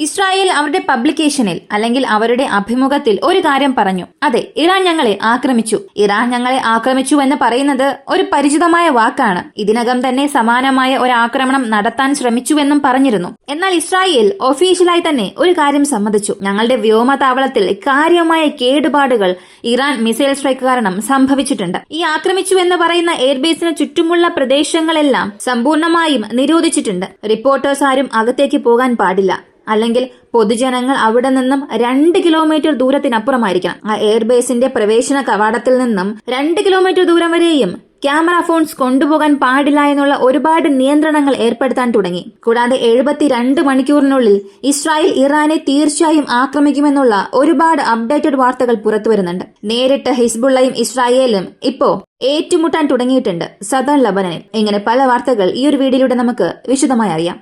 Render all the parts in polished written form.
Israel അവരുടെ പബ്ലിക്കേഷനിൽ അല്ലെങ്കിൽ അവരുടെ അഭിമുഖത്തിൽ ഒരു കാര്യം പറഞ്ഞു. അതെ, ഇറാൻ ഞങ്ങളെ ആക്രമിച്ചു എന്ന് പറയുന്നത് ഒരു പരിചിതമായ വാക്കാണ്. ഇതിനകം തന്നെ സമാനമായ ഒരു ആക്രമണം നടത്താൻ ശ്രമിച്ചുവെന്നും പറഞ്ഞിരുന്നു. എന്നാൽ ഇസ്രായേൽ ഒഫീഷ്യലായി തന്നെ ഒരു കാര്യം സമ്മതിച്ചു. ഞങ്ങളുടെ വ്യോമതാവളത്തിൽ കാര്യമായ കേടുപാടുകൾ ഇറാൻ മിസൈൽ സ്ട്രൈക്ക് കാരണം സംഭവിച്ചിട്ടുണ്ട്. ഈ ആക്രമിച്ചു എന്ന് പറയുന്ന എയർബേസിന് ചുറ്റുമുള്ള പ്രദേശങ്ങളെല്ലാം സമ്പൂർണമായും നിരോധിച്ചിട്ടുണ്ട്. റിപ്പോർട്ടേഴ്സ് ആരും അകത്തേക്ക് പോകാൻ പാടില്ല. അല്ലെങ്കിൽ പൊതുജനങ്ങൾ അവിടെ നിന്നും 2 കിലോമീറ്റർ ദൂരത്തിനപ്പുറമായിരിക്കണം. ആ എയർബേസിന്റെ പ്രവേശന കവാടത്തിൽ നിന്നും 2 കിലോമീറ്റർ ദൂരം വരെയും ക്യാമറ ഫോൺസ് കൊണ്ടുപോകാൻ പാടില്ല എന്നുള്ള ഒരുപാട് നിയന്ത്രണങ്ങൾ ഏർപ്പെടുത്താൻ തുടങ്ങി. കൂടാതെ 72 മണിക്കൂറിനുള്ളിൽ ഇസ്രായേൽ ഇറാനെ തീർച്ചയായും ആക്രമിക്കുമെന്നുള്ള ഒരുപാട് അപ്ഡേറ്റഡ് വാർത്തകൾ പുറത്തുവരുന്നുണ്ട്. നേരിട്ട് ഹിസ്ബുള്ളയും ഇസ്രായേലും ഇപ്പോ ഏറ്റുമുട്ടാൻ തുടങ്ങിയിട്ടുണ്ട് സദൺ ലബനനിൽ. ഇങ്ങനെ പല വാർത്തകൾ ഈ ഒരു വീഡിയോയിലൂടെ നമുക്ക് വിശദമായി അറിയാം.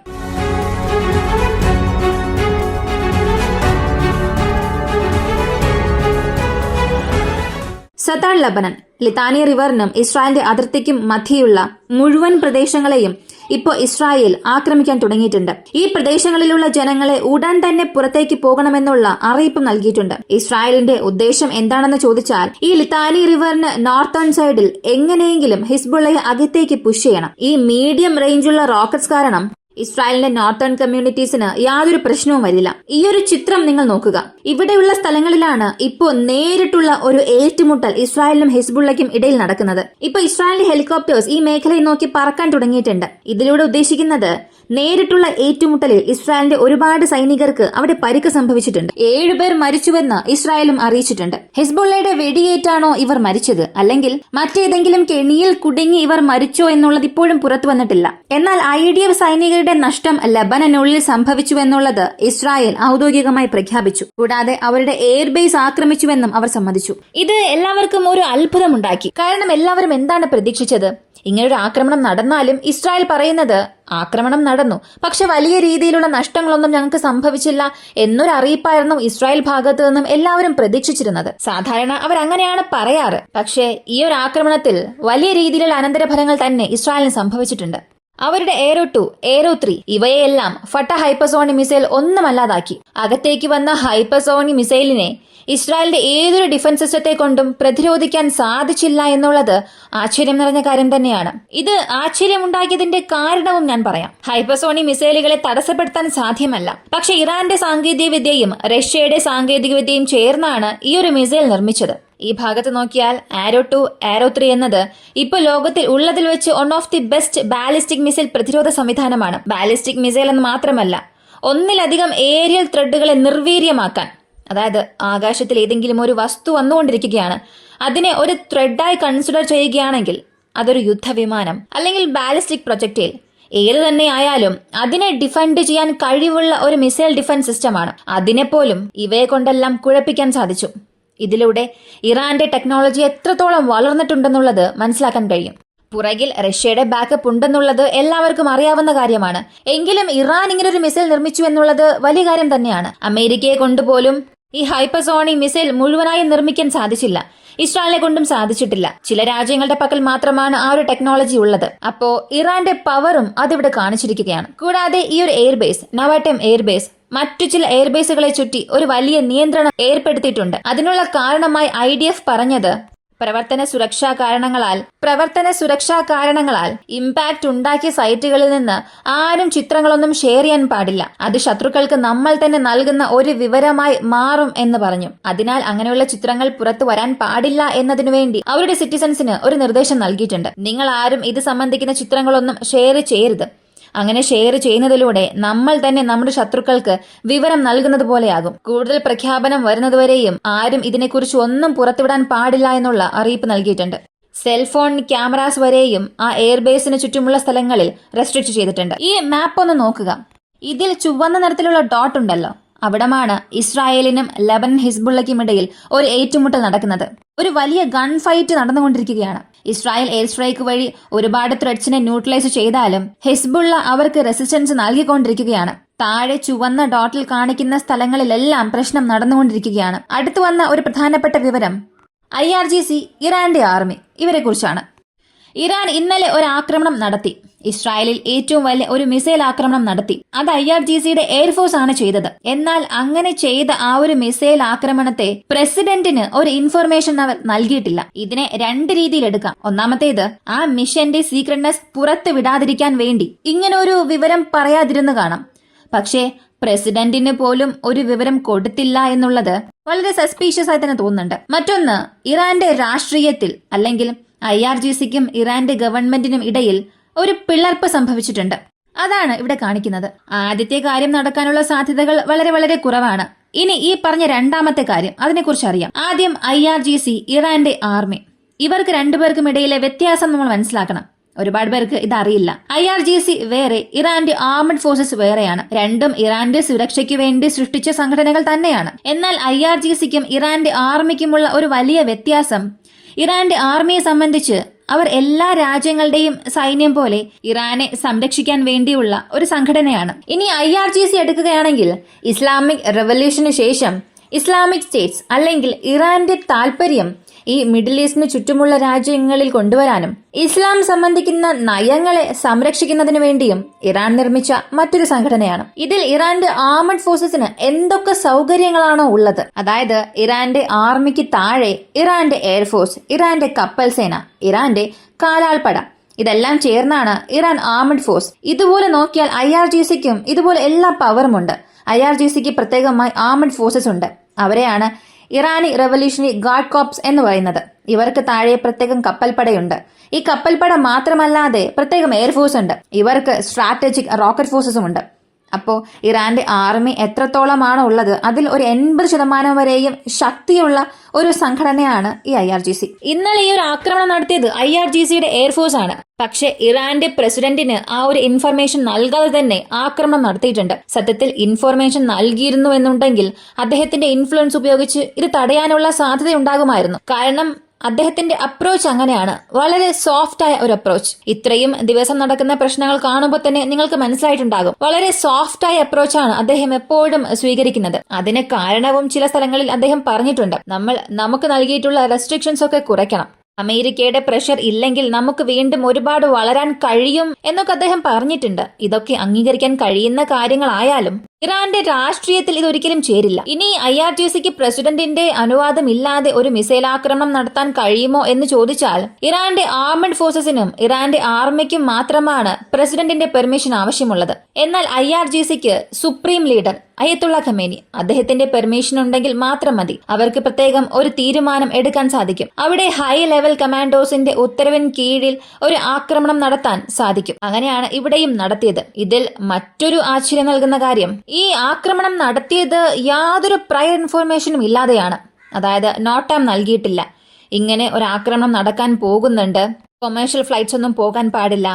സദൺ ലബനൻ ലിതാനി റിവറിനും ഇസ്രായേലിന്റെ അതിർത്തിക്കും മധ്യയുള്ള മുഴുവൻ പ്രദേശങ്ങളെയും ഇപ്പോൾ ഇസ്രായേൽ ആക്രമിക്കാൻ തുടങ്ങിയിട്ടുണ്ട്. ഈ പ്രദേശങ്ങളിലുള്ള ജനങ്ങളെ ഉടൻ തന്നെ പുറത്തേക്ക് പോകണമെന്നുള്ള അറിയിപ്പ് നൽകിയിട്ടുണ്ട്. ഇസ്രായേലിന്റെ ഉദ്ദേശം എന്താണെന്ന് ചോദിച്ചാൽ ഈ ലിതാനി റിവറിന് നോർത്തേൺ സൈഡിൽ എങ്ങനെയെങ്കിലും ഹിസ്ബുള്ളയെ അകത്തേക്ക് പുഷ് ചെയ്യണം. ഈ മീഡിയം റേഞ്ചുള്ള റോക്കറ്റ്സ് കാരണം ഇസ്രായേലിന്റെ നോർത്തേൺ കമ്മ്യൂണിറ്റീസിന് യാതൊരു പ്രശ്നവും വരില്ല. ഈ ഒരു ചിത്രം നിങ്ങൾ നോക്കുക. ഇവിടെയുള്ള സ്ഥലങ്ങളിലാണ് ഇപ്പോൾ നേരിട്ടുള്ള ഒരു ഏറ്റുമുട്ടൽ ഇസ്രായേലിനും ഹിസ്ബുള്ളയ്ക്കും ഇടയിൽ നടക്കുന്നത്. ഇപ്പൊ ഇസ്രായേലിന്റെ ഹെലികോപ്റ്റേഴ്സ് ഈ മേഖലയിൽ നോക്കി പറക്കാൻ തുടങ്ങിയിട്ടുണ്ട്. ഇതിലൂടെ ഉദ്ദേശിക്കുന്നത് നേരിട്ടുള്ള ഏറ്റുമുട്ടലിൽ ഇസ്രായേലിന്റെ ഒരുപാട് സൈനികർക്ക് അവിടെ പരിക്ക് സംഭവിച്ചിട്ടുണ്ട്. 7 പേർ മരിച്ചുവെന്ന് ഇസ്രായേലും അറിയിച്ചിട്ടുണ്ട്. ഹിസ്ബുള്ളയുടെ വെടിയേറ്റാണോ ഇവർ മരിച്ചത്, അല്ലെങ്കിൽ മറ്റേതെങ്കിലും കെണിയിൽ കുടുങ്ങി ഇവർ മരിച്ചോ എന്നുള്ളത് ഇപ്പോഴും പുറത്തു വന്നിട്ടില്ല. എന്നാൽ IDF സൈനികരുടെ നഷ്ടം ലബനനുള്ളിൽ സംഭവിച്ചുവെന്നുള്ളത് ഇസ്രായേൽ ഔദ്യോഗികമായി പ്രഖ്യാപിച്ചു. കൂടാതെ അവരുടെ എയർബേസ് ആക്രമിച്ചുവെന്നും അവർ സമ്മതിച്ചു. ഇത് എല്ലാവർക്കും ഒരു അത്ഭുതമുണ്ടാക്കി. കാരണം എല്ലാവരും എന്താണ് പ്രതീക്ഷിച്ചത്? ഇങ്ങനൊരു ആക്രമണം നടന്നാലും ഇസ്രായേൽ പറയുന്നത് ആക്രമണം നടന്നു, പക്ഷെ വലിയ രീതിയിലുള്ള നഷ്ടങ്ങളൊന്നും ഞങ്ങൾക്ക് സംഭവിച്ചില്ല എന്നൊരു അറിയിപ്പായിരുന്നു ഇസ്രായേൽ ഭാഗത്തു നിന്നും എല്ലാവരും പ്രതീക്ഷിച്ചിരുന്നത്. സാധാരണ അവരങ്ങനെയാണ് പറയാറ്. പക്ഷേ ഈ ഒരു ആക്രമണത്തിൽ വലിയ രീതിയിലുള്ള അനന്തരഫലങ്ങൾ തന്നെ ഇസ്രായേലിന് സംഭവിച്ചിട്ടുണ്ട്. അവരുടെ എയ്റോ 2, എയ്റോ 3 ഇവയെല്ലാം ഫട്ട ഹൈപ്പർസോണിക് മിസൈൽ ഒന്നുമല്ലാതാക്കി. അകത്തേക്ക് വന്ന ഹൈപ്പർസോണിക് മിസൈലിനെ ഇസ്രായേലിന്റെ ഏതൊരു ഡിഫൻസ് സിസ്റ്റത്തെ കൊണ്ടും പ്രതിരോധിക്കാൻ സാധിച്ചില്ല എന്നുള്ളത് ആശ്ചര്യം നിറഞ്ഞ കാര്യം തന്നെയാണ്. ഇത് ആശ്ചര്യമുണ്ടാക്കിയതിന്റെ കാരണവും ഞാൻ പറയാം. ഹൈപ്പർസോണിക് മിസൈലുകളെ തടസ്സപ്പെടുത്താൻ സാധ്യമല്ല. പക്ഷെ ഇറാന്റെ സാങ്കേതിക വിദ്യയും റഷ്യയുടെ സാങ്കേതിക വിദ്യയും ചേർന്നാണ് ഈ ഒരു മിസൈൽ നിർമ്മിച്ചത്. ഈ ഭാഗത്ത് നോക്കിയാൽ എയ്റോ 2, എയ്റോ 3 എന്നത് ഇപ്പോൾ ലോകത്തിൽ ഉള്ളതിൽ വെച്ച് one of the best ballistic missile പ്രതിരോധ സംവിധാനമാണ്. ബാലിസ്റ്റിക് മിസൈൽ എന്ന് മാത്രമല്ല, ഒന്നിലധികം ഏരിയൽ ത്രെഡുകളെ നിർവീര്യമാക്കാൻ, അതായത് ആകാശത്തിൽ ഏതെങ്കിലും ഒരു വസ്തു വന്നുകൊണ്ടിരിക്കുകയാണ്, അതിനെ ഒരു ത്രെഡായി കൺസിഡർ ചെയ്യുകയാണെങ്കിൽ അതൊരു യുദ്ധവിമാനം അല്ലെങ്കിൽ ബാലിസ്റ്റിക് പ്രൊജക്ടൈൽ ഏത് തന്നെ ആയാലും അതിനെ ഡിഫെൻഡ് ചെയ്യാൻ കഴിവുള്ള ഒരു മിസൈൽ ഡിഫൻസ് സിസ്റ്റമാണ്. അതിനെപ്പോലും ഇവയെ കൊണ്ടെല്ലാം കുഴപ്പിക്കാൻ സാധിച്ചു. ഇതിലൂടെ ഇറാന്റെ ടെക്നോളജി എത്രത്തോളം വളർന്നിട്ടുണ്ടെന്നുള്ളത് മനസ്സിലാക്കാൻ കഴിയും. പുറകിൽ റഷ്യയുടെ ബാക്കപ്പ് ഉണ്ടെന്നുള്ളത് എല്ലാവർക്കും അറിയാവുന്ന കാര്യമാണ്. എങ്കിലും ഇറാൻ ഇങ്ങനൊരു മിസൈൽ നിർമ്മിച്ചു എന്നുള്ളത് വലിയ കാര്യം തന്നെയാണ്. അമേരിക്കയെ കൊണ്ടുപോലും ഈ ഹൈപ്പർസോണിക് മിസൈൽ മുഴുവനായി നിർമ്മിക്കാൻ സാധിച്ചില്ല. ഇസ്രായേലിനെ കൊണ്ടും സാധിച്ചിട്ടില്ല. ചില രാജ്യങ്ങളുടെ പക്കൽ മാത്രമാണ് ആ ഒരു ടെക്നോളജി ഉള്ളത്. അപ്പോ ഇറാന്റെ പവറും അതിവിടെ കാണിച്ചിരിക്കുകയാണ്. കൂടാതെ ഈ ഒരു എയർബേസ്, നവാടെം എയർബേസ്, മറ്റു ചില എയർബേസുകളെ ചുറ്റി ഒരു വലിയ നിയന്ത്രണം ഏർപ്പെടുത്തിയിട്ടുണ്ട്. അതിനുള്ള കാരണമായി IDF പറഞ്ഞത് പ്രവർത്തന സുരക്ഷാ കാരണങ്ങളാൽ ഇമ്പാക്ട് ഉണ്ടാക്കിയ സൈറ്റുകളിൽ നിന്ന് ആരും ചിത്രങ്ങളൊന്നും ഷെയർ ചെയ്യാൻ പാടില്ല. അത് ശത്രുക്കൾക്ക് നമ്മൾ തന്നെ നൽകുന്ന ഒരു വിവരമായി മാറും എന്ന് പറഞ്ഞു. അതിനാൽ അങ്ങനെയുള്ള ചിത്രങ്ങൾ പുറത്തു വരാൻ പാടില്ല എന്നതിനു വേണ്ടി അവരുടെ സിറ്റിസൺസിന് ഒരു നിർദ്ദേശം നൽകിയിട്ടുണ്ട്. നിങ്ങൾ ആരും ഇത് സംബന്ധിക്കുന്ന ചിത്രങ്ങളൊന്നും ഷെയർ ചെയ്യരുത്. അങ്ങനെ ഷെയർ ചെയ്യുന്നതിലൂടെ നമ്മൾ തന്നെ നമ്മുടെ ശത്രുക്കൾക്ക് വിവരം നൽകുന്നത് പോലെയാകും. കൂടുതൽ പ്രഖ്യാപനം വരുന്നതുവരെയും ആരും ഇതിനെക്കുറിച്ച് ഒന്നും പുറത്തുവിടാൻ പാടില്ല എന്നുള്ള അറിയിപ്പ് നൽകിയിട്ടുണ്ട്. സെൽഫോൺ ക്യാമറാസ് വരെയും ആ എയർബേസിന് ചുറ്റുമുള്ള സ്ഥലങ്ങളിൽ റെസ്ട്രിക്ട് ചെയ്തിട്ടുണ്ട്. ഈ മാപ്പ് ഒന്ന് നോക്കുക. ഇതിൽ ചുവന്ന നിറത്തിലുള്ള ഡോട്ട് ഉണ്ടല്ലോ, അവിടമാണ് ഇസ്രായേലിനും ലബനൻ ഹിസ്ബുള്ളയ്ക്കും ഇടയിൽ ഒരു ഏറ്റുമുട്ടൽ നടക്കുന്നത്. ഒരു വലിയ ഗൺ ഫൈറ്റ് നടന്നുകൊണ്ടിരിക്കുകയാണ്. ഇസ്രായേൽ എയർ സ്ട്രൈക്ക് വഴി ഒരുപാട് ത്രെഡ്സിനെ ന്യൂട്രലൈസ് ചെയ്താലും ഹിസ്ബുള്ള അവർക്ക് റെസിസ്റ്റൻസ് നൽകിക്കൊണ്ടിരിക്കുകയാണ്. താഴെ ചുവന്ന ഡോട്ടിൽ കാണിക്കുന്ന സ്ഥലങ്ങളിലെല്ലാം പ്രശ്നം നടന്നുകൊണ്ടിരിക്കുകയാണ്. അടുത്തു വന്ന ഒരു പ്രധാനപ്പെട്ട വിവരം IRGC, ഇറാന്റെ ആർമി, ഇവരെ കുറിച്ചാണ്. ഇറാൻ ഇന്നലെ ഒരു ആക്രമണം നടത്തി. ഇസ്രായേലിൽ ഏറ്റവും വലിയ ഒരു മിസൈൽ ആക്രമണം നടത്തി. അത് IRGCയുടെ എയർഫോഴ്സ് ആണ് ചെയ്തത്. എന്നാൽ അങ്ങനെ ചെയ്ത ആ ഒരു മിസൈൽ ആക്രമണത്തെ പ്രസിഡന്റിന് ഒരു ഇൻഫർമേഷൻ അവർ നൽകിയിട്ടില്ല. ഇതിനെ രണ്ട് രീതിയിൽ എടുക്കാം. ഒന്നാമത്തേത്, ആ മിഷന്റെ സീക്രട്നെസ് പുറത്ത് വിടാതിരിക്കാൻ വേണ്ടി ഇങ്ങനെ ഒരു വിവരം പറയാതിരുന്നു കാണാം. പക്ഷേ പ്രസിഡന്റിന് പോലും ഒരു വിവരം കൊടുത്തില്ല എന്നുള്ളത് വളരെ സസ്പീഷ്യസ് ആയി തന്നെ തോന്നുന്നുണ്ട്. മറ്റൊന്ന്, ഇറാന്റെ രാഷ്ട്രീയത്തിൽ അല്ലെങ്കിൽ IRGCക്കും ഇറാന്റെ ഗവൺമെന്റിനും ഇടയിൽ ഒരു പിളർപ്പ് സംഭവിച്ചിട്ടുണ്ട്. അതാണ് ഇവിടെ കാണിക്കുന്നത്. ആദ്യത്തെ കാര്യം നടക്കാനുള്ള സാധ്യതകൾ വളരെ വളരെ കുറവാണ്. ഇനി ഈ പറഞ്ഞ രണ്ടാമത്തെ കാര്യം, അതിനെക്കുറിച്ച് അറിയാം. ആദ്യം IRGC, ഇറാന്റെ ആർമി, ഇവർക്ക് രണ്ടുപേർക്കും ഇടയിലെ വ്യത്യാസം നമ്മൾ മനസ്സിലാക്കണം. ഒരുപാട് പേർക്ക് ഇതറിയില്ല. IRGC വേറെ, ഇറാന്റെ ആർമഡ് ഫോഴ്സസ് വേറെയാണ്. രണ്ടും ഇറാന്റെ സുരക്ഷയ്ക്ക് വേണ്ടി സൃഷ്ടിച്ച സംഘടനകൾ തന്നെയാണ്. എന്നാൽ IRGCക്കും ഇറാന്റെ ആർമിക്കുമുള്ള ഒരു വലിയ വ്യത്യാസം, ഇറാന്റെ ആർമിയെ സംബന്ധിച്ച് അവർ എല്ലാ രാജ്യങ്ങളുടെയും സൈന്യം പോലെ ഇറാനെ സംരക്ഷിക്കാൻ വേണ്ടിയുള്ള ഒരു സംഘടനയാണ്. ഇനി IRGC എടുക്കുകയാണെങ്കിൽ ഇസ്ലാമിക് റവല്യൂഷന് ശേഷം ഇസ്ലാമിക് സ്റ്റേറ്റ്സ് അല്ലെങ്കിൽ ഇറാന്റെ താല്പര്യം ഈ മിഡിൽ ഈസ്റ്റിന് ചുറ്റുമുള്ള രാജ്യങ്ങളിൽ കൊണ്ടുവരാനും ഇസ്ലാം സംബന്ധിക്കുന്ന നയങ്ങളെ സംരക്ഷിക്കുന്നതിനു വേണ്ടിയും ഇറാൻ നിർമ്മിച്ച മറ്റൊരു സംഘടനയാണ്. ഇതിൽ ഇറാന്റെ ആർമഡ് ഫോഴ്സസിന് എന്തൊക്കെ സൗകര്യങ്ങളാണോ ഉള്ളത്, അതായത് ഇറാന്റെ ആർമിക്ക് താഴെ ഇറാന്റെ എയർഫോഴ്സ്, ഇറാന്റെ കപ്പൽ സേന, ഇറാന്റെ കാലാൾപ്പട, ഇതെല്ലാം ചേർന്നാണ് ഇറാൻ ആർമഡ് ഫോഴ്സ്. ഇതുപോലെ നോക്കിയാൽ IRGCക്കും ഇതുപോലെ എല്ലാ പവറുമുണ്ട്. IRGCക്ക് പ്രത്യേകമായി ആർമഡ് ഫോഴ്സസ് ഉണ്ട്. അവരെയാണ് ഇറാനി റവല്യൂഷണറി ഗാർഡ് കോർപ്സ് എന്ന് പറയുന്നത്. ഇവർക്ക് താഴെ പ്രത്യേകം കപ്പൽപ്പടയുണ്ട്. ഈ കപ്പൽപ്പട മാത്രമല്ലാതെ പ്രത്യേകം എയർഫോഴ്സ് ഉണ്ട്. ഇവർക്ക് സ്ട്രാറ്റജിക് റോക്കറ്റ് ഫോഴ്സസും ഉണ്ട്. അപ്പോൾ ഇറാന്റെ ആർമി എത്രത്തോളമാണോ ഉള്ളത്, അതിൽ ഒരു 80% വരെയും ശക്തിയുള്ള ഒരു സംഘടനയാണ് ഈ IRGC. ഇന്നലെ ഈ ഒരു ആക്രമണം നടത്തിയത് IRGCയുടെ എയർഫോഴ്സ് ആണ്. പക്ഷെ ഇറാന്റെ പ്രസിഡന്റിന് ആ ഒരു ഇൻഫർമേഷൻ നൽകാതെ തന്നെ ആക്രമണം നടത്തിയിട്ടുണ്ട്. സത്യത്തിൽ ഇൻഫർമേഷൻ നൽകിയിരുന്നു എന്നുണ്ടെങ്കിൽ അദ്ദേഹത്തിന്റെ ഇൻഫ്ലുവൻസ് ഉപയോഗിച്ച് ഇത് തടയാനുള്ള സാധ്യത ഉണ്ടാകുമായിരുന്നു. കാരണം അദ്ദേഹത്തിന്റെ അപ്രോച്ച് അങ്ങനെയാണ്, വളരെ സോഫ്റ്റ് ആയ ഒരു അപ്രോച്ച്. ഇത്രയും ദിവസം നടക്കുന്ന പ്രശ്നങ്ങൾ കാണുമ്പോൾ തന്നെ നിങ്ങൾക്ക് മനസ്സിലായിട്ടുണ്ടാകും, വളരെ സോഫ്റ്റ് ആയ അപ്രോച്ചാണ് അദ്ദേഹം എപ്പോഴും സ്വീകരിക്കുന്നത്. അതിന് കാരണവും ചില സ്ഥലങ്ങളിൽ അദ്ദേഹം പറഞ്ഞിട്ടുണ്ട്. നമുക്ക് നൽകിയിട്ടുള്ള റെസ്ട്രിക്ഷൻസ് ഒക്കെ കുറയ്ക്കണം, അമേരിക്കയുടെ പ്രഷർ ഇല്ലെങ്കിൽ നമുക്ക് വീണ്ടും ഒരുപാട് വളരാൻ കഴിയും എന്നൊക്കെ അദ്ദേഹം പറഞ്ഞിട്ടുണ്ട്. ഇതൊക്കെ അംഗീകരിക്കാൻ കഴിയുന്ന കാര്യങ്ങളായാലും ഇറാന്റെ രാഷ്ട്രീയത്തിൽ ഇതൊരിക്കലും ചേരില്ല. ഇനി IRGCക്ക് പ്രസിഡന്റിന്റെ അനുവാദം ഇല്ലാതെ ഒരു മിസൈൽ ആക്രമണം നടത്താൻ കഴിയുമോ എന്ന് ചോദിച്ചാൽ ഇറാന്റെ ആർമഡ് ഫോഴ്സസിനും ഇറാന്റെ ആർമിക്കും മാത്രമാണ് പ്രസിഡന്റിന്റെ പെർമിഷൻ ആവശ്യമുള്ളത്. എന്നാൽ IRGCക്ക് സുപ്രീം ലീഡർ അയത്തുള്ള ഖമേനി, അദ്ദേഹത്തിന്റെ പെർമിഷൻ ഉണ്ടെങ്കിൽ മാത്രം മതി. അവർക്ക് പ്രത്യേകം ഒരു തീരുമാനം എടുക്കാൻ സാധിക്കും. അവിടെ ഹൈ ലെവൽ കമാൻഡോസിന്റെ ഉത്തരവിന് കീഴിൽ ഒരു ആക്രമണം നടത്താൻ സാധിക്കും. അങ്ങനെയാണ് ഇവിടെയും നടത്തിയത്. ഇതിൽ മറ്റൊരു ആശ്ചര്യം നൽകുന്ന കാര്യം, ഈ ആക്രമണം നടത്തിയത് യാതൊരു പ്രയർ ഇൻഫർമേഷനും ഇല്ലാതെയാണ്. അതായത് നോട്ടം നൽകിയിട്ടില്ല. ഇങ്ങനെ ഒരു ആക്രമണം നടക്കാൻ പോകുന്നുണ്ട്, കൊമേഴ്ഷ്യൽ ഫ്ലൈറ്റ്സ് ഒന്നും പോകാൻ പാടില്ല,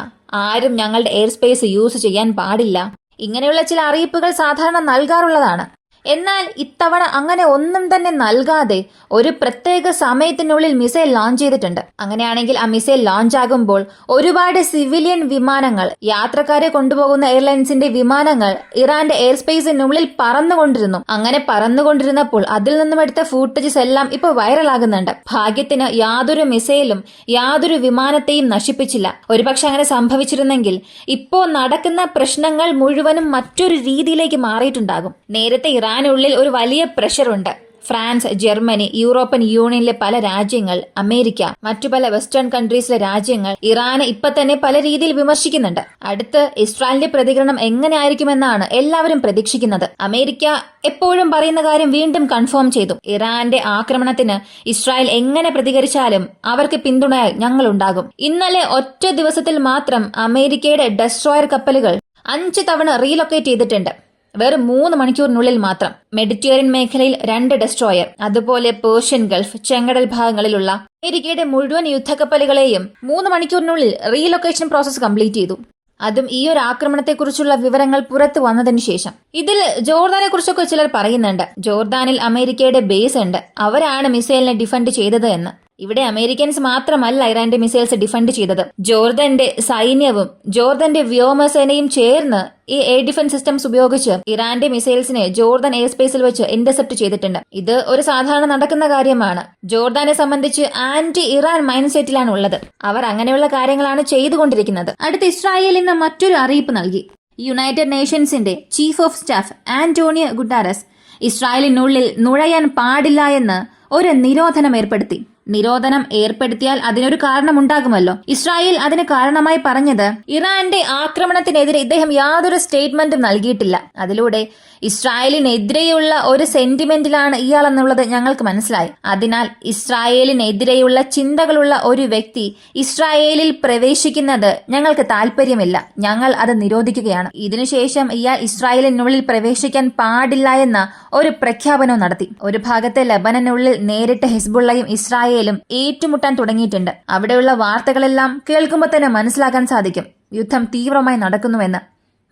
ആരും ഞങ്ങളുടെ എയർ സ്പേസ് യൂസ് ചെയ്യാൻ പാടില്ല, ഇങ്ങനെയുള്ള ചില അറിയിപ്പുകൾ സാധാരണ നൽകാറുള്ളതാണ്. എന്നാൽ ഇത്തവണ അങ്ങനെ ഒന്നും തന്നെ നൽകാതെ ഒരു പ്രത്യേക സമയത്തിനുള്ളിൽ മിസൈൽ ലോഞ്ച് ചെയ്തിട്ടുണ്ട്. അങ്ങനെയാണെങ്കിൽ ആ മിസൈൽ ലോഞ്ച് ആകുമ്പോൾ ഒരുപാട് സിവിലിയൻ വിമാനങ്ങൾ, യാത്രക്കാരെ കൊണ്ടുപോകുന്ന എയർലൈൻസിന്റെ വിമാനങ്ങൾ ഇറാന്റെ എയർ സ്പേസിനുള്ളിൽ പറന്നുകൊണ്ടിരുന്നു. അങ്ങനെ പറന്നുകൊണ്ടിരുന്നപ്പോൾ അതിൽ നിന്നും എടുത്ത ഫൂട്ടേജസ് എല്ലാം ഇപ്പോൾ വൈറലാകുന്നുണ്ട്. ഭാഗ്യത്തിന് യാതൊരു മിസൈലും യാതൊരു വിമാനത്തെയും നശിപ്പിച്ചില്ല. ഒരുപക്ഷെ അങ്ങനെ സംഭവിച്ചിരുന്നെങ്കിൽ ഇപ്പോൾ നടക്കുന്ന പ്രശ്നങ്ങൾ മുഴുവനും മറ്റൊരു രീതിയിലേക്ക് മാറിയിട്ടുണ്ടാകും. നേരത്തെ ഇറാനുള്ളിൽ ഒരു വലിയ പ്രഷറുണ്ട്. ഫ്രാൻസ്, ജർമ്മനി, യൂറോപ്യൻ യൂണിയനിലെ പല രാജ്യങ്ങൾ, അമേരിക്ക, മറ്റു പല വെസ്റ്റേൺ കൺട്രീസിലെ രാജ്യങ്ങൾ ഇറാനെ ഇപ്പൊ തന്നെ പല രീതിയിൽ വിമർശിക്കുന്നുണ്ട്. അടുത്ത് ഇസ്രായേലിന്റെ പ്രതികരണം എങ്ങനെയായിരിക്കുമെന്നാണ് എല്ലാവരും പ്രതീക്ഷിക്കുന്നത്. അമേരിക്ക എപ്പോഴും പറയുന്ന കാര്യം വീണ്ടും കൺഫേം ചെയ്തു. ഇറാന്റെ ആക്രമണത്തിന് ഇസ്രായേൽ എങ്ങനെ പ്രതികരിച്ചാലും അവർക്ക് പിന്തുണയായി ഞങ്ങളുണ്ടാകും. ഇന്നലെ ഒറ്റ ദിവസത്തിൽ മാത്രം അമേരിക്കയുടെ ഡെസ്ട്രോയർ കപ്പലുകൾ 5 തവണ റീലൊക്കേറ്റ് ചെയ്തിട്ടുണ്ട്. വെറും 3 മണിക്കൂറിനുള്ളിൽ മാത്രം. മെഡിറ്ററേനിയൻ മേഖലയിൽ 2 ഡെസ്ട്രോയർ, അതുപോലെ പേർഷ്യൻ ഗൾഫ്, ചെങ്കടൽ ഭാഗങ്ങളിലുള്ള അമേരിക്കയുടെ മുഴുവൻ യുദ്ധക്കപ്പലുകളെയും 3 മണിക്കൂറിനുള്ളിൽ റീലൊക്കേഷൻ പ്രോസസ് കംപ്ലീറ്റ് ചെയ്തു. അതും ഈ ഒരു ആക്രമണത്തെക്കുറിച്ചുള്ള വിവരങ്ങൾ പുറത്തു വന്നതിന് ശേഷം. ഇതിൽ ജോർദാനെ കുറിച്ചൊക്കെ ചിലർ പറയുന്നുണ്ട്. ജോർദാനിൽ അമേരിക്കയുടെ ബേസ് ഉണ്ട്, അവരാണ് മിസൈലിനെ ഡിഫൻഡ് ചെയ്തത് എന്ന്. ഇവിടെ അമേരിക്കൻസ് മാത്രമല്ല ഇറാന്റെ മിസൈൽസ് ഡിഫെൻഡ് ചെയ്തത്. ജോർദന്റെ സൈന്യവും ജോർദന്റെ വ്യോമസേനയും ചേർന്ന് ഈ എയർ ഡിഫൻസ് സിസ്റ്റംസ് ഉപയോഗിച്ച് ഇറാന്റെ മിസൈൽസിനെ ജോർദൻ എയർ സ്പേസിൽ വെച്ച് ഇന്റർസെപ്റ്റ് ചെയ്തിട്ടുണ്ട്. ഇത് ഒരു സാധാരണ നടക്കുന്ന കാര്യമാണ്. ജോർദാനെ സംബന്ധിച്ച് ആന്റി ഇറാൻ മൈൻഡ് സെറ്റിലാണ് ഉള്ളത്. അവർ അങ്ങനെയുള്ള കാര്യങ്ങളാണ് ചെയ്തുകൊണ്ടിരിക്കുന്നത്. അടുത്ത ഇസ്രായേൽ ഇന്ന് മറ്റൊരു അറിയിപ്പ് നൽകി. യുണൈറ്റഡ് നേഷൻസിന്റെ chief of staff Antonio Guterres ഇസ്രായേലിനുള്ളിൽ നുഴയാൻ പാടില്ല എന്ന് ഒരു നിരോധനം ഏർപ്പെടുത്തി. നിരോധനം ഏർപ്പെടുത്തിയാൽ അതിനൊരു കാരണമുണ്ടാകുമല്ലോ. ഇസ്രായേൽ അതിന് കാരണമായി പറഞ്ഞത് ഇറാന്റെ ആക്രമണത്തിനെതിരെ ഇദ്ദേഹം യാതൊരു സ്റ്റേറ്റ്മെന്റും നൽകിയിട്ടില്ല. അതിലൂടെ ഇസ്രായേലിനെതിരെയുള്ള ഒരു സെന്റിമെന്റിലാണ് ഇയാളെന്നുള്ളത് ഞങ്ങൾക്ക് മനസ്സിലായി. അതിനാൽ ഇസ്രായേലിനെതിരെയുള്ള ചിന്തകളുള്ള ഒരു വ്യക്തി ഇസ്രായേലിൽ പ്രവേശിക്കുന്നത് ഞങ്ങൾക്ക് താല്പര്യമില്ല. ഞങ്ങൾ അത് നിരോധിക്കുകയാണ്. ഇതിനുശേഷം ഇയാൾ ഇസ്രായേലിനുള്ളിൽ പ്രവേശിക്കാൻ പാടില്ല എന്ന ഒരു പ്രഖ്യാപനവും നടത്തി. ഒരു ഭാഗത്തെ ലബനനുള്ളിൽ നേരിട്ട് ഹിസ്ബുള്ളയും ഇസ്രായേലും ഏറ്റുമുട്ടാൻ തുടങ്ങിയിട്ടുണ്ട്. അവിടെയുള്ള വാർത്തകളെല്ലാം കേൾക്കുമ്പോൾ തന്നെ മനസ്സിലാക്കാൻ സാധിക്കും യുദ്ധം തീവ്രമായി നടക്കുന്നുവെന്ന്.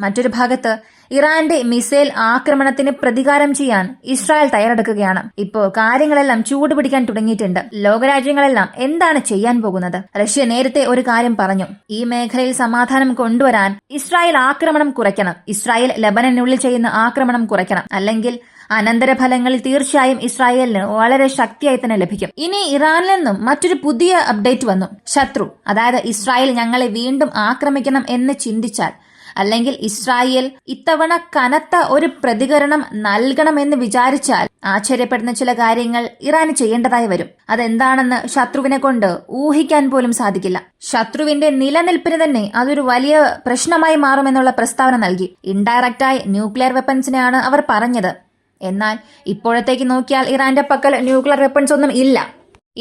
മറ്റൊരു ഭാഗത്ത് ഇറാന്റെ മിസൈൽ ആക്രമണത്തിന് പ്രതികാരം ചെയ്യാൻ ഇസ്രായേൽ തയ്യാറെടുക്കുകയാണ്. ഇപ്പോൾ കാര്യങ്ങളെല്ലാം ചൂടുപിടിക്കാൻ തുടങ്ങിയിട്ടുണ്ട്. ലോകരാജ്യങ്ങളെല്ലാം എന്താണ് ചെയ്യാൻ പോകുന്നത്? റഷ്യ നേരത്തെ ഒരു കാര്യം പറഞ്ഞു. ഈ മേഖലയിൽ സമാധാനം കൊണ്ടുവരാൻ ഇസ്രായേൽ ആക്രമണം കുറയ്ക്കണം. ഇസ്രായേൽ ലബനനുള്ളിൽ ചെയ്യുന്ന ആക്രമണം കുറയ്ക്കണം. അല്ലെങ്കിൽ അനന്തരഫലങ്ങളിൽ തീർച്ചയായും ഇസ്രായേലിന് വളരെ ശക്തിയായി തന്നെ ലഭിക്കും. ഇനി ഇറാനിൽ നിന്നും മറ്റൊരു പുതിയ അപ്ഡേറ്റ് വന്നു. ശത്രു, അതായത് ഇസ്രായേൽ ഞങ്ങളെ വീണ്ടും ആക്രമിക്കണം എന്ന് ചിന്തിച്ചാൽ, അല്ലെങ്കിൽ ഇസ്രായേൽ ഇത്തവണ കനത്ത ഒരു പ്രതികരണം നൽകണമെന്ന് വിചാരിച്ചാൽ ആശ്ചര്യപ്പെടുന്ന ചില കാര്യങ്ങൾ ഇറാന് ചെയ്യേണ്ടതായി വരും. അതെന്താണെന്ന് ശത്രുവിനെ കൊണ്ട് ഊഹിക്കാൻ പോലും സാധിക്കില്ല. ശത്രുവിന്റെ നിലനിൽപ്പിന് തന്നെ അതൊരു വലിയ പ്രശ്നമായി മാറുമെന്നുള്ള പ്രസ്താവന നൽകി. ഇൻഡയറക്റ്റായി ന്യൂക്ലിയർ വെപ്പൺസിനെയാണ് അവർ പറഞ്ഞത്. എന്നാൽ ഇപ്പോഴത്തേക്ക് നോക്കിയാൽ ഇറാന്റെ പക്കൽ ന്യൂക്ലിയർ വെപ്പൺസ് ഒന്നും ഇല്ല.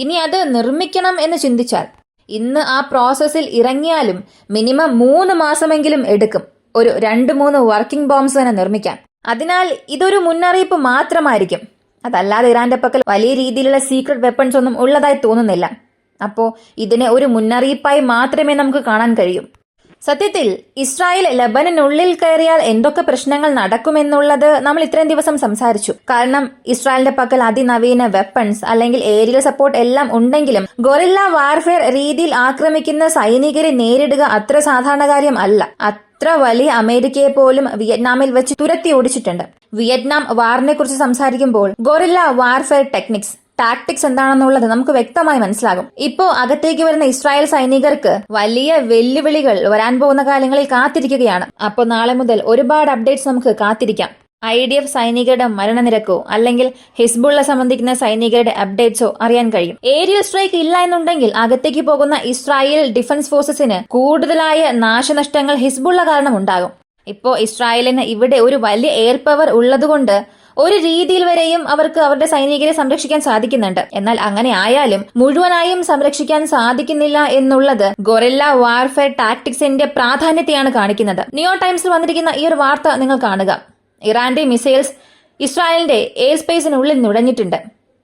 ഇനി അത് നിർമ്മിക്കണം എന്ന് ചിന്തിച്ചാൽ ഇന്ന് ആ പ്രോസസ്സിൽ ഇറങ്ങിയാലും മിനിമം 3 മാസമെങ്കിലും എടുക്കും ഒരു 2-3 വർക്കിംഗ് ബോംബ്സ് തന്നെ നിർമ്മിക്കാൻ. അതിനാൽ ഇതൊരു മുന്നറിയിപ്പ് മാത്രമായിരിക്കും. അതല്ലാതെ ഇറാന്റെ പക്കൽ വലിയ രീതിയിലുള്ള സീക്രട്ട് വെപ്പൺസ് ഒന്നും ഉള്ളതായി തോന്നുന്നില്ല. അപ്പോ ഇതിനെ ഒരു മുന്നറിയിപ്പായി മാത്രമേ നമുക്ക് കാണാൻ കഴിയൂ. സത്യത്തിൽ ഇസ്രായേൽ ലബനനുള്ളിൽ കയറിയാൽ എന്തൊക്കെ പ്രശ്നങ്ങൾ നടക്കുമെന്നുള്ളത് നമ്മൾ ഇത്രയും ദിവസം സംസാരിച്ചു. കാരണം ഇസ്രായേലിന്റെ പക്കൽ അതിനവീന വെപ്പൺസ് അല്ലെങ്കിൽ ഏരിയൽ സപ്പോർട്ട് എല്ലാം ഉണ്ടെങ്കിലും ഗൊറില്ല വാർഫെയർ രീതിയിൽ ആക്രമിക്കുന്ന സൈനികരെ നേരിടുക അത്ര സാധാരണ കാര്യം അല്ല. അത്ര വലിയ അമേരിക്കയെ പോലും വിയറ്റ്നാമിൽ വെച്ച് തുരത്തി ഓടിച്ചിട്ടുണ്ട്. വിയറ്റ്നാം വാറിനെ കുറിച്ച് സംസാരിക്കുമ്പോൾ ഗൊറില്ല വാർഫെയർ ടാക്ടിക്സ് എന്താണെന്നുള്ളത് നമുക്ക് വ്യക്തമായി മനസ്സിലാകും. ഇപ്പോ അകത്തേക്ക് വരുന്ന ഇസ്രായേൽ സൈനികർക്ക് വലിയ വെല്ലുവിളികൾ വരാൻ പോകുന്ന കാലങ്ങളിൽ കാത്തിരിക്കുകയാണ്. അപ്പോൾ നാളെ മുതൽ ഒരുപാട് അപ്ഡേറ്റ്സ് നമുക്ക് കാത്തിരിക്കാം. IDF സൈനികരുടെ മരണനിരക്കോ അല്ലെങ്കിൽ ഹിസ്ബുള്ള സംബന്ധിക്കുന്ന സൈനികരുടെ അപ്ഡേറ്റ്സോ അറിയാൻ കഴിയും. ഏരിയൽ സ്ട്രൈക്ക് ഇല്ല എന്നുണ്ടെങ്കിൽ അകത്തേക്ക് പോകുന്ന ഇസ്രായേൽ ഡിഫൻസ് ഫോഴ്സസിന് കൂടുതലായ നാശനഷ്ടങ്ങൾ ഹിസ്ബുള്ള കാരണം ഉണ്ടാകും. ഇപ്പോ ഇസ്രായേലിന് ഇവിടെ ഒരു വലിയ എയർ പവർ ഉള്ളതുകൊണ്ട് ഒരു രീതിയിൽ വരെയും അവർക്ക് അവരുടെ സൈനികരെ സംരക്ഷിക്കാൻ സാധിക്കുന്നുണ്ട്. എന്നാൽ അങ്ങനെ ആയാലും മുഴുവനായും സംരക്ഷിക്കാൻ സാധിക്കുന്നില്ല എന്നുള്ളത് ഗൊറില്ല വാർഫെയർ ടാക്ടിക്സിന്റെ പ്രാധാന്യത്തെയാണ് കാണിക്കുന്നത്. ന്യൂ ടൈംസിൽ വന്നിരിക്കുന്ന ഈ ഒരു വാർത്ത നിങ്ങൾ കാണുക. ഇറാന്റെ മിസൈൽസ് ഇസ്രായേലിന്റെ എയർ സ്പേസിനുള്ളിൽ നുഴഞ്ഞിട്ടുണ്ട്.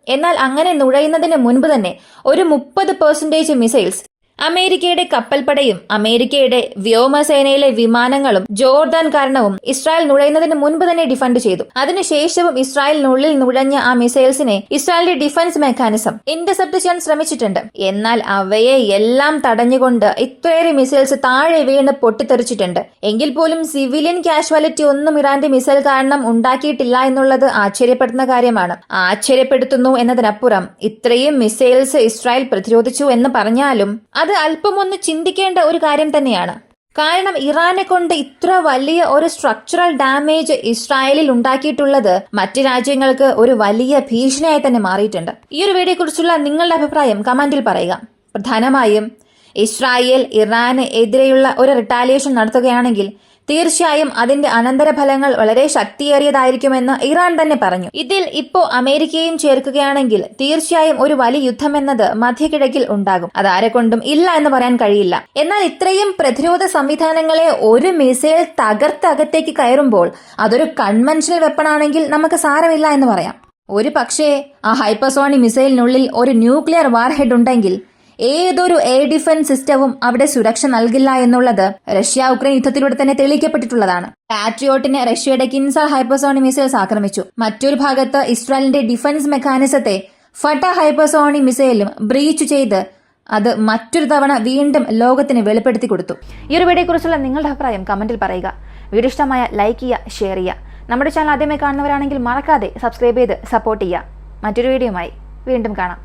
എന്നാൽ അങ്ങനെ നുഴയുന്നതിന് മുൻപ് തന്നെ ഒരു 30% മിസൈൽസ് അമേരിക്കയുടെ കപ്പൽപ്പടയും അമേരിക്കയുടെ വ്യോമസേനയിലെ വിമാനങ്ങളും ജോർദാൻ കാരണവും ഇസ്രായേൽ നുഴയുന്നതിന് മുൻപ് തന്നെ ഡിഫൻഡ് ചെയ്തു. അതിനുശേഷവും ഇസ്രായേലിനുള്ളിൽ നുഴഞ്ഞ ആ മിസൈൽസിനെ ഇസ്രായേലിന്റെ ഡിഫൻസ് മെക്കാനിസം ഇന്റർസെപ്റ്റ് ചെയ്യാൻ ശ്രമിച്ചിട്ടുണ്ട്. എന്നാൽ അവയെ എല്ലാം തടഞ്ഞുകൊണ്ട് ഇത്രയേറെ മിസൈൽസ് താഴെ വീണ് പൊട്ടിത്തെറിച്ചിട്ടുണ്ട്. എങ്കിൽ പോലും സിവിലിയൻ കാഷ്വാലിറ്റി ഒന്നും ഇറാന്റെ മിസൈൽ കാരണം ഉണ്ടാക്കിയിട്ടില്ല എന്നുള്ളത് ആശ്ചര്യപ്പെടുന്ന കാര്യമാണ്. ആശ്ചര്യപ്പെടുത്തുന്നു എന്നതിനപ്പുറം ഇത്രയും മിസൈൽസ് ഇസ്രായേൽ പ്രതിരോധിച്ചു എന്ന് പറഞ്ഞാലും അത് അല്പമൊന്ന് ചിന്തിക്കേണ്ട ഒരു കാര്യം തന്നെയാണ്. കാരണം ഇറാനെ കൊണ്ട് ഇത്ര വലിയ ഒരു സ്ട്രക്ചറൽ ഡാമേജ് ഇസ്രായേലിൽ ഉണ്ടാക്കിയിട്ടുള്ളത് മറ്റ് രാജ്യങ്ങൾക്ക് ഒരു വലിയ ഭീഷണിയായി തന്നെ മാറിയിട്ടുണ്ട്. ഈ ഒരു വീഡിയോയെ കുറിച്ചുള്ള നിങ്ങളുടെ അഭിപ്രായം കമന്റിൽ പറയുക. പ്രധാനമായും ഇസ്രായേൽ ഇറാന് എതിരെയുള്ള ഒരു റിട്ടാലിയേഷൻ നടത്തുകയാണെങ്കിൽ തീർച്ചയായും അതിന്റെ അനന്തരഫലങ്ങൾ വളരെ ശക്തിയേറിയതായിരിക്കുമെന്ന് ഇറാൻ തന്നെ പറഞ്ഞു. ഇതിൽ ഇപ്പോ അമേരിക്കയും ചേർക്കുകയാണെങ്കിൽ തീർച്ചയായും ഒരു വലിയ യുദ്ധമെന്നത് മധ്യകിഴക്കിൽ ഉണ്ടാകും. അതാരെക്കൊണ്ടും ഇല്ല എന്ന് പറയാൻ കഴിയില്ല. എന്നാൽ ഇത്രയും പ്രതിരോധ സംവിധാനങ്ങളെ ഒരു മിസൈൽ തകർത്തകത്തേക്ക് കയറുമ്പോൾ അതൊരു കൺവെൻഷണൽ വെപ്പൺ ആണെങ്കിൽ നമുക്ക് സാരമില്ല എന്ന് പറയാം. ഒരു പക്ഷേ ആ ഹൈപ്പർസോണിക് മിസൈലിനുള്ളിൽ ഒരു ന്യൂക്ലിയർ വാർഹെഡ് ഉണ്ടെങ്കിൽ ഏതൊരു എയർ ഡിഫൻസ് സിസ്റ്റവും അവിടെ സുരക്ഷ നൽകില്ല എന്നുള്ളത് റഷ്യ ഉക്രൈൻ യുദ്ധത്തിലൂടെ തന്നെ തെളിയിക്കപ്പെട്ടിട്ടുള്ളതാണ്. പാട്രിയോട്ടിനെ റഷ്യയുടെ കിൻസാർ ഹൈപ്പർസോണിക് മിസൈൽസ് ആക്രമിച്ചു. മറ്റൊരു ഭാഗത്ത് ഇസ്രായേലിന്റെ ഡിഫൻസ് മെക്കാനിസത്തെ ഫട്ട ഹൈപ്പർസോണിക് മിസൈലും ബ്രീച്ച് ചെയ്ത് അത് മറ്റൊരു തവണ വീണ്ടും ലോകത്തിന് വെളിപ്പെടുത്തി കൊടുത്തു. ഈ ഒരു വീഡിയോയെക്കുറിച്ചുള്ള നിങ്ങളുടെ അഭിപ്രായം കമന്റിൽ പറയുക. വീഡിയോ ഇഷ്ടമായ ലൈക്ക് ചെയ്യുക, ഷെയർ ചെയ്യുക. നമ്മുടെ ചാനൽ ആദ്യമായി കാണുന്നവരാണെങ്കിൽ മറക്കാതെ സബ്സ്ക്രൈബ് ചെയ്ത് സപ്പോർട്ട് ചെയ്യുക. മറ്റൊരു വീഡിയോയുമായി വീണ്ടും കാണാം.